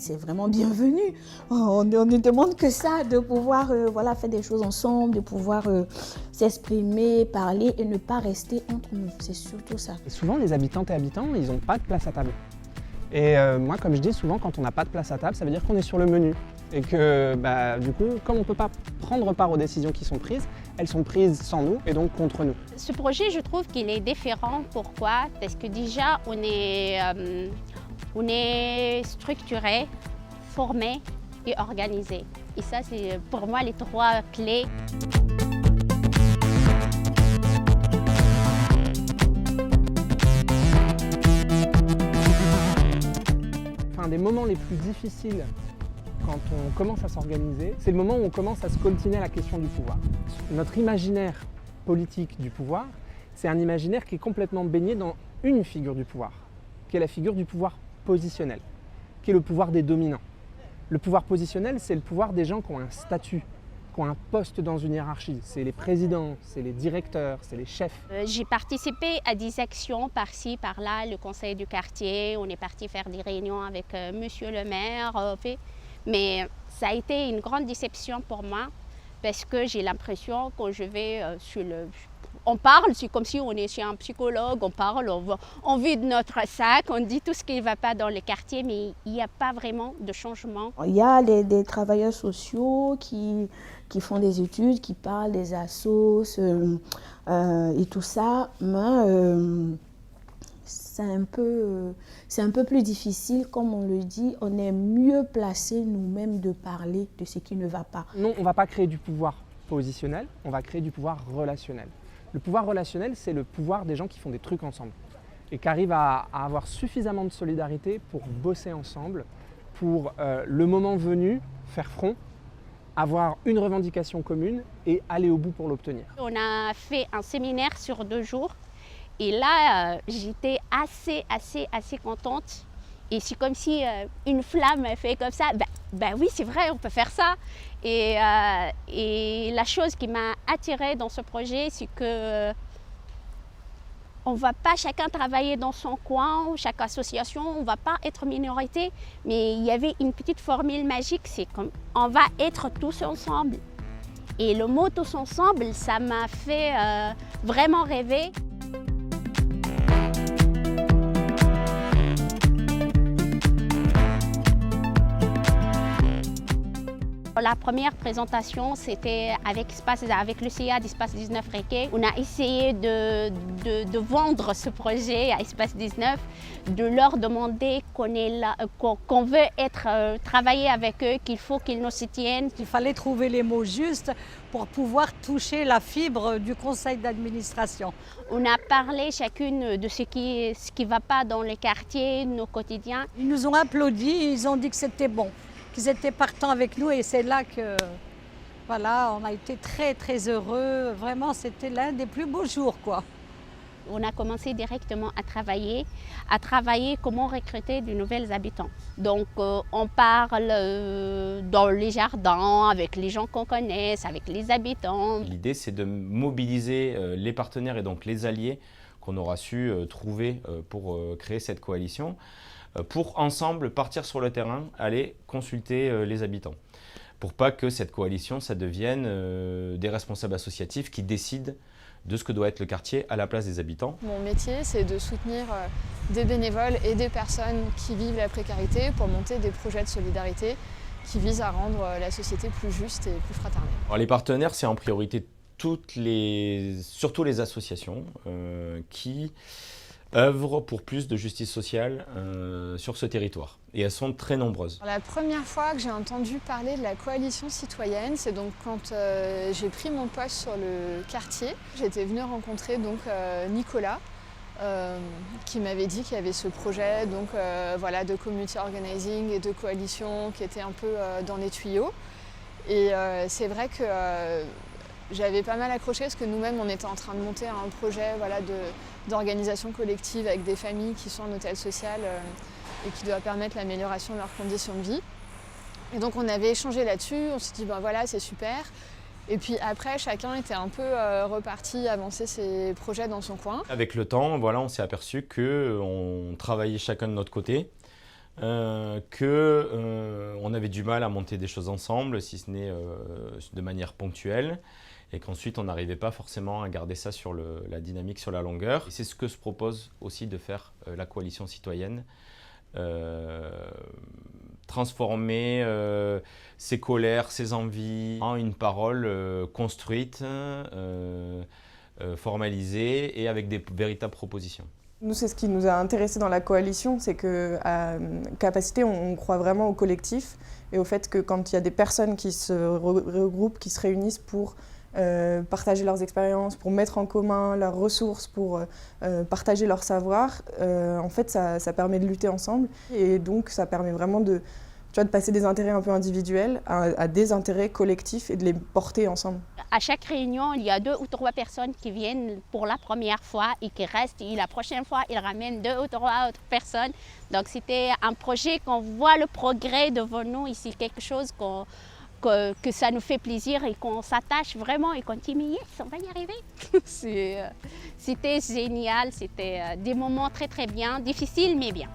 c'est vraiment bienvenu. On ne demande que ça, de pouvoir voilà, faire des choses ensemble, de pouvoir s'exprimer, parler et ne pas rester entre nous. C'est surtout ça. Et souvent, les habitantes et habitants, ils n'ont pas de place à table. Et moi, comme je dis souvent, quand on n'a pas de place à table, ça veut dire qu'on est sur le menu. Et que du coup, comme on ne peut pas prendre part aux décisions qui sont prises, elles sont prises sans nous et donc contre nous. Ce projet, je trouve qu'il est différent. Pourquoi? Parce que déjà, on est structuré, formé et organisé. Et ça, c'est pour moi les trois clés. Un des moments les plus difficiles quand on commence à s'organiser, c'est le moment où on commence à se coltiner à la question du pouvoir. Notre imaginaire politique du pouvoir, c'est un imaginaire qui est complètement baigné dans une figure du pouvoir, qui est la figure du pouvoir positionnel, qui est le pouvoir des dominants. Le pouvoir positionnel, c'est le pouvoir des gens qui ont un statut, qui ont un poste dans une hiérarchie. C'est les présidents, c'est les directeurs, c'est les chefs. J'ai participé à des actions par-ci, par-là, le conseil du quartier. On est parti faire des réunions avec monsieur le maire. Mais ça a été une grande déception pour moi parce que j'ai l'impression que je vais sur le... On parle, c'est comme si on est chez un psychologue, on parle, on vide notre sac, on dit tout ce qui ne va pas dans le quartier, mais il n'y a pas vraiment de changement. Il y a des travailleurs sociaux qui font des études, qui parlent des assos et tout ça, mais c'est un peu plus difficile, comme on le dit, on est mieux placé nous-mêmes de parler de ce qui ne va pas. Non, on ne va pas créer du pouvoir positionnel, on va créer du pouvoir relationnel. Le pouvoir relationnel, c'est le pouvoir des gens qui font des trucs ensemble et qui arrivent à avoir suffisamment de solidarité pour bosser ensemble, pour le moment venu, faire front, avoir une revendication commune et aller au bout pour l'obtenir. On a fait un séminaire sur 2 jours et là, j'étais assez contente. Et c'est comme si une flamme fait comme ça, oui c'est vrai, on peut faire ça. Et la chose qui m'a attirée dans ce projet, c'est que on ne va pas chacun travailler dans son coin, chaque association, on ne va pas être minorité. Mais il y avait une petite formule magique, c'est comme on va être tous ensemble. Et le mot tous ensemble, ça m'a fait vraiment rêver. La première présentation, c'était avec le CA d'Espace 19 Réquet. On a essayé de vendre ce projet à Espace 19, de leur demander qu'on veut travailler avec eux, qu'il faut qu'ils nous soutiennent. Il fallait trouver les mots justes pour pouvoir toucher la fibre du conseil d'administration. On a parlé chacune de ce qui ne va pas dans les quartiers, nos quotidiens. Ils nous ont applaudi, ils ont dit que c'était bon, qu'ils étaient partants avec nous et c'est là que voilà, on a été très heureux. Vraiment, c'était l'un des plus beaux jours, quoi. On a commencé directement à travailler comment recruter de nouveaux habitants. Donc on parle dans les jardins, avec les gens qu'on connaisse, avec les habitants. L'idée, c'est de mobiliser les partenaires et donc les alliés qu'on aura su trouver pour créer cette coalition, pour ensemble partir sur le terrain, aller consulter les habitants. Pour pas que cette coalition, ça devienne des responsables associatifs qui décident de ce que doit être le quartier à la place des habitants. Mon métier, c'est de soutenir des bénévoles et des personnes qui vivent la précarité pour monter des projets de solidarité qui visent à rendre la société plus juste et plus fraternelle. Alors, les partenaires, c'est en priorité surtout les associations qui œuvrent pour plus de justice sociale sur ce territoire. Et elles sont très nombreuses. La première fois que j'ai entendu parler de la coalition citoyenne, c'est donc quand j'ai pris mon poste sur le quartier. J'étais venue rencontrer donc, Nicolas, qui m'avait dit qu'il y avait ce projet donc, voilà, de community organizing et de coalition qui était un peu dans les tuyaux. Et c'est vrai que j'avais pas mal accroché parce que nous-mêmes, on était en train de monter un projet voilà, d'organisation collective avec des familles qui sont en hôtel social et qui doit permettre l'amélioration de leurs conditions de vie. Et donc on avait échangé là-dessus, on s'est dit ben voilà c'est super. Et puis après chacun était un peu reparti avancer ses projets dans son coin. Avec le temps, voilà, on s'est aperçu qu'on travaillait chacun de notre côté, qu'on avait du mal à monter des choses ensemble, si ce n'est de manière ponctuelle, et qu'ensuite on n'arrivait pas forcément à garder ça sur la dynamique, sur la longueur. Et c'est ce que se propose aussi de faire la coalition citoyenne. Transformer ses colères, ses envies en une parole construite, formalisée et avec des véritables propositions. Nous, c'est ce qui nous a intéressés dans la coalition, c'est qu'à Capacité, on croit vraiment au collectif et au fait que quand il y a des personnes qui se regroupent, qui se réunissent pour partager leurs expériences, pour mettre en commun leurs ressources, pour partager leur savoir, en fait, ça permet de lutter ensemble. Et donc, ça permet vraiment de passer des intérêts un peu individuels à des intérêts collectifs et de les porter ensemble. À chaque réunion, il y a 2 ou 3 personnes qui viennent pour la première fois et qui restent. Et la prochaine fois, ils ramènent 2 ou 3 autres personnes. Donc, c'était un projet qu'on voit le progrès devant nous. Ici, quelque chose que ça nous fait plaisir et qu'on s'attache vraiment et qu'on dit mais yes, on va y arriver. C'était génial, c'était des moments très très bien, difficiles mais bien.